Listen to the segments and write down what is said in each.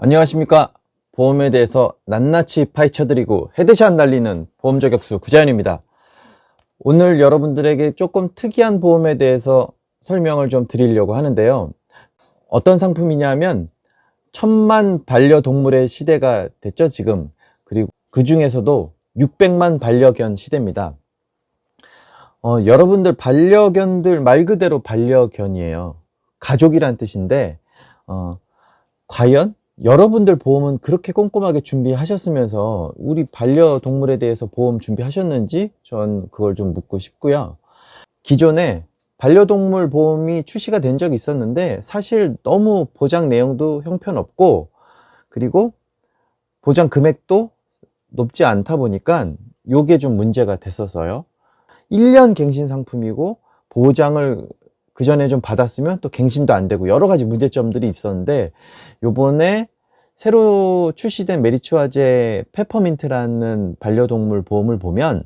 안녕하십니까. 보험에 대해서 낱낱이 파헤쳐드리고 헤드샷 날리는 보험저격수 구자연입니다. 오늘 여러분들에게 조금 특이한 보험에 대해서 설명을 좀 드리려고 하는데요. 어떤 상품이냐면 1000만 반려동물의 시대가 됐죠 지금. 그리고 그 중에서도 600만 반려견 시대입니다. 여러분들 반려견들 말 그대로 반려견이에요. 가족이란 뜻인데 과연 여러분들 보험은 그렇게 꼼꼼하게 준비하셨으면서 우리 반려동물에 대해서 보험 준비하셨는지 전 그걸 좀 묻고 싶고요. 기존에 반려동물 보험이 출시가 된 적이 있었는데 사실 너무 보장 내용도 형편없고 그리고 보장 금액도 높지 않다 보니까 요게 좀 문제가 됐었어요. 1년 갱신 상품이고 보장을 그 전에 좀 받았으면 또 갱신도 안 되고 여러 가지 문제점들이 있었는데, 요번에 새로 출시된 메리츠와제 페퍼민트라는 반려동물 보험을 보면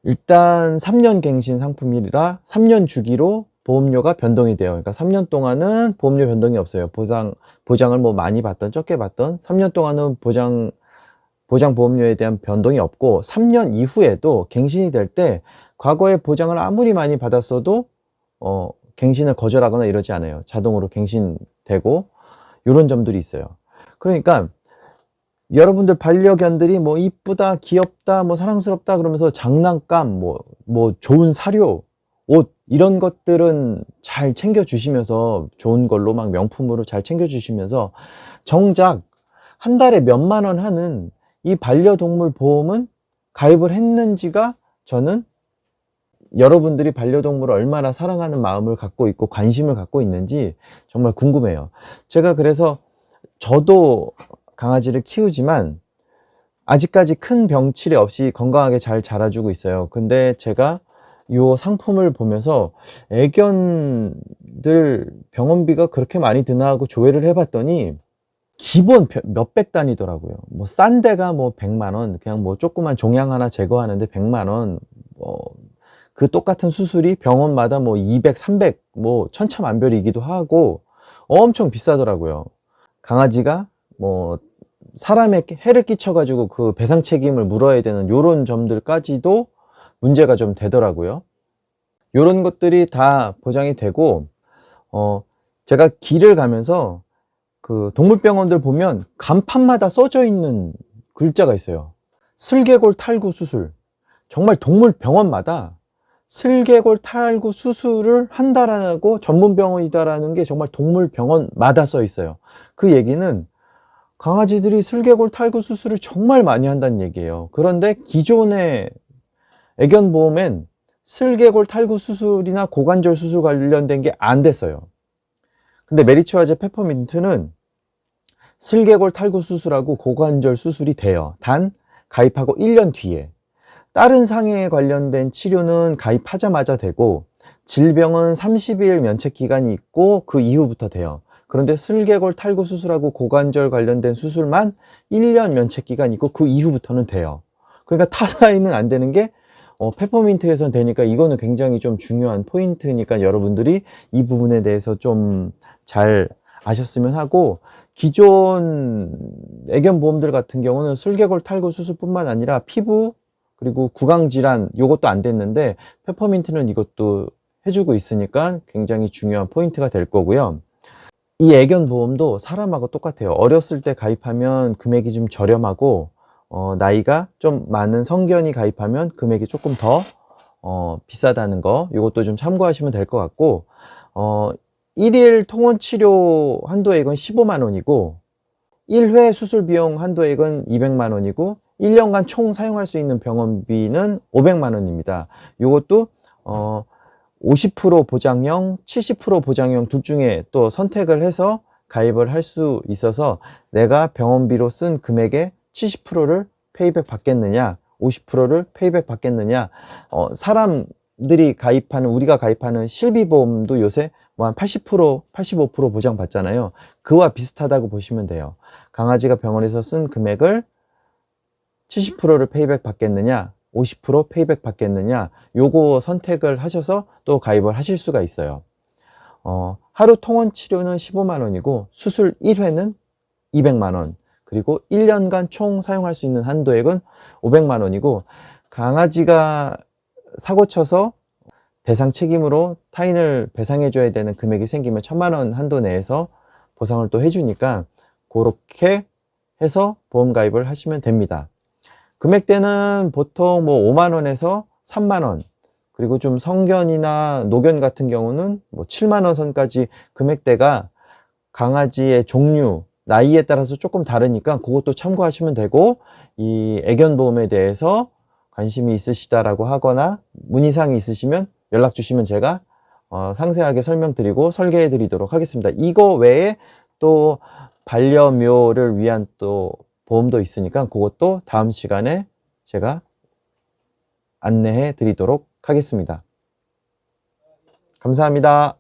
일단 3년 갱신 상품이라 3년 주기로 보험료가 변동이 돼요. 그러니까 3년 동안은 보험료 변동이 없어요. 보장을 뭐 많이 받던 적게 받던 3년 동안은 보장 보험료에 대한 변동이 없고, 3년 이후에도 갱신이 될 때 과거에 보장을 아무리 많이 받았어도 갱신을 거절하거나 이러지 않아요. 자동으로 갱신되고 이런 점들이 있어요. 그러니까 여러분들 반려견들이 뭐 이쁘다, 귀엽다, 뭐 사랑스럽다 그러면서 장난감, 뭐 좋은 사료, 옷 이런 것들은 잘 챙겨 주시면서 좋은 걸로 막 명품으로 잘 챙겨 주시면서 정작 한 달에 몇만 원 하는 이 반려동물 보험은 가입을 했는지가 저는 여러분들이 반려동물을 얼마나 사랑하는 마음을 갖고 있고 관심을 갖고 있는지 정말 궁금해요. 제가 그래서 저도 강아지를 키우지만 아직까지 큰 병치레 없이 건강하게 잘 자라주고 있어요. 근데 제가 이 상품을 보면서 애견들 병원비가 그렇게 많이 드나 하고 조회를 해봤더니 기본 몇백 단위더라고요. 뭐 싼 데가 뭐 100만 원, 그냥 뭐 조그만 종양 하나 제거하는데 100만 원, 그 똑같은 수술이 병원마다 뭐 200, 300, 뭐 천차만별이기도 하고 엄청 비싸더라고요. 강아지가 뭐 사람에 해를 끼쳐가지고 그 배상 책임을 물어야 되는 요런 점들까지도 문제가 좀 되더라고요. 요런 것들이 다 보장이 되고, 제가 길을 가면서 그 동물병원들 보면 간판마다 써져 있는 글자가 있어요. 슬개골 탈구 수술. 정말 동물병원마다 슬개골 탈구 수술을 한다라고 전문병원이다라는 게 정말 동물병원마다 써 있어요. 그 얘기는 강아지들이 슬개골 탈구 수술을 정말 많이 한다는 얘기예요. 그런데 기존의 애견보험엔 슬개골 탈구 수술이나 고관절 수술 관련된 게 안 됐어요. 근데 메리츠와제 페퍼민트는 슬개골 탈구 수술하고 고관절 수술이 돼요. 단 가입하고 1년 뒤에. 다른 상해에 관련된 치료는 가입하자마자 되고 질병은 30일 면책 기간이 있고 그 이후부터 돼요. 그런데 슬개골 탈구 수술하고 고관절 관련된 수술만 1년 면책 기간이 있고 그 이후부터는 돼요. 그러니까 타사에는 안 되는 게 페퍼민트에선 되니까 이거는 굉장히 좀 중요한 포인트니까 여러분들이 이 부분에 대해서 좀 잘 아셨으면 하고, 기존 애견보험들 같은 경우는 슬개골 탈구 수술뿐만 아니라 피부 그리고 구강질환 요것도 안 됐는데 페퍼민트는 이것도 해주고 있으니까 굉장히 중요한 포인트가 될 거고요. 이 애견보험도 사람하고 똑같아요. 어렸을 때 가입하면 금액이 좀 저렴하고 나이가 좀 많은 성견이 가입하면 금액이 조금 더 비싸다는 거, 이것도 좀 참고하시면 될 것 같고, 1일 통원치료 한도액은 15만 원이고 1회 수술비용 한도액은 200만 원이고 1년간 총 사용할 수 있는 병원비는 500만 원입니다. 이것도 50% 보장형, 70% 보장형 둘 중에 또 선택을 해서 가입을 할 수 있어서 내가 병원비로 쓴 금액의 70%를 페이백 받겠느냐 50%를 페이백 받겠느냐, 사람들이 가입하는, 우리가 가입하는 실비보험도 요새 뭐 한 80%, 85% 보장 받잖아요. 그와 비슷하다고 보시면 돼요. 강아지가 병원에서 쓴 금액을 70%를 페이백 받겠느냐 50% 페이백 받겠느냐, 요거 선택을 하셔서 또 가입을 하실 수가 있어요. 하루 통원 치료는 15만 원이고 수술 1회는 200만 원, 그리고 1년간 총 사용할 수 있는 한도액은 500만 원이고, 강아지가 사고 쳐서 배상 책임으로 타인을 배상해 줘야 되는 금액이 생기면 1000만 원 한도 내에서 보상을 또 해주니까 그렇게 해서 보험 가입을 하시면 됩니다. 금액대는 보통 뭐 5만 원에서 3만 원, 그리고 좀 성견이나 노견 같은 경우는 뭐 7만 원 선까지 금액대가 강아지의 종류, 나이에 따라서 조금 다르니까 그것도 참고하시면 되고, 이 애견보험에 대해서 관심이 있으시다라고 하거나 문의사항이 있으시면 연락 주시면 제가 상세하게 설명드리고 설계해 드리도록 하겠습니다. 이거 외에 또 반려묘를 위한 또 보험도 있으니까 그것도 다음 시간에 제가 안내해 드리도록 하겠습니다. 감사합니다.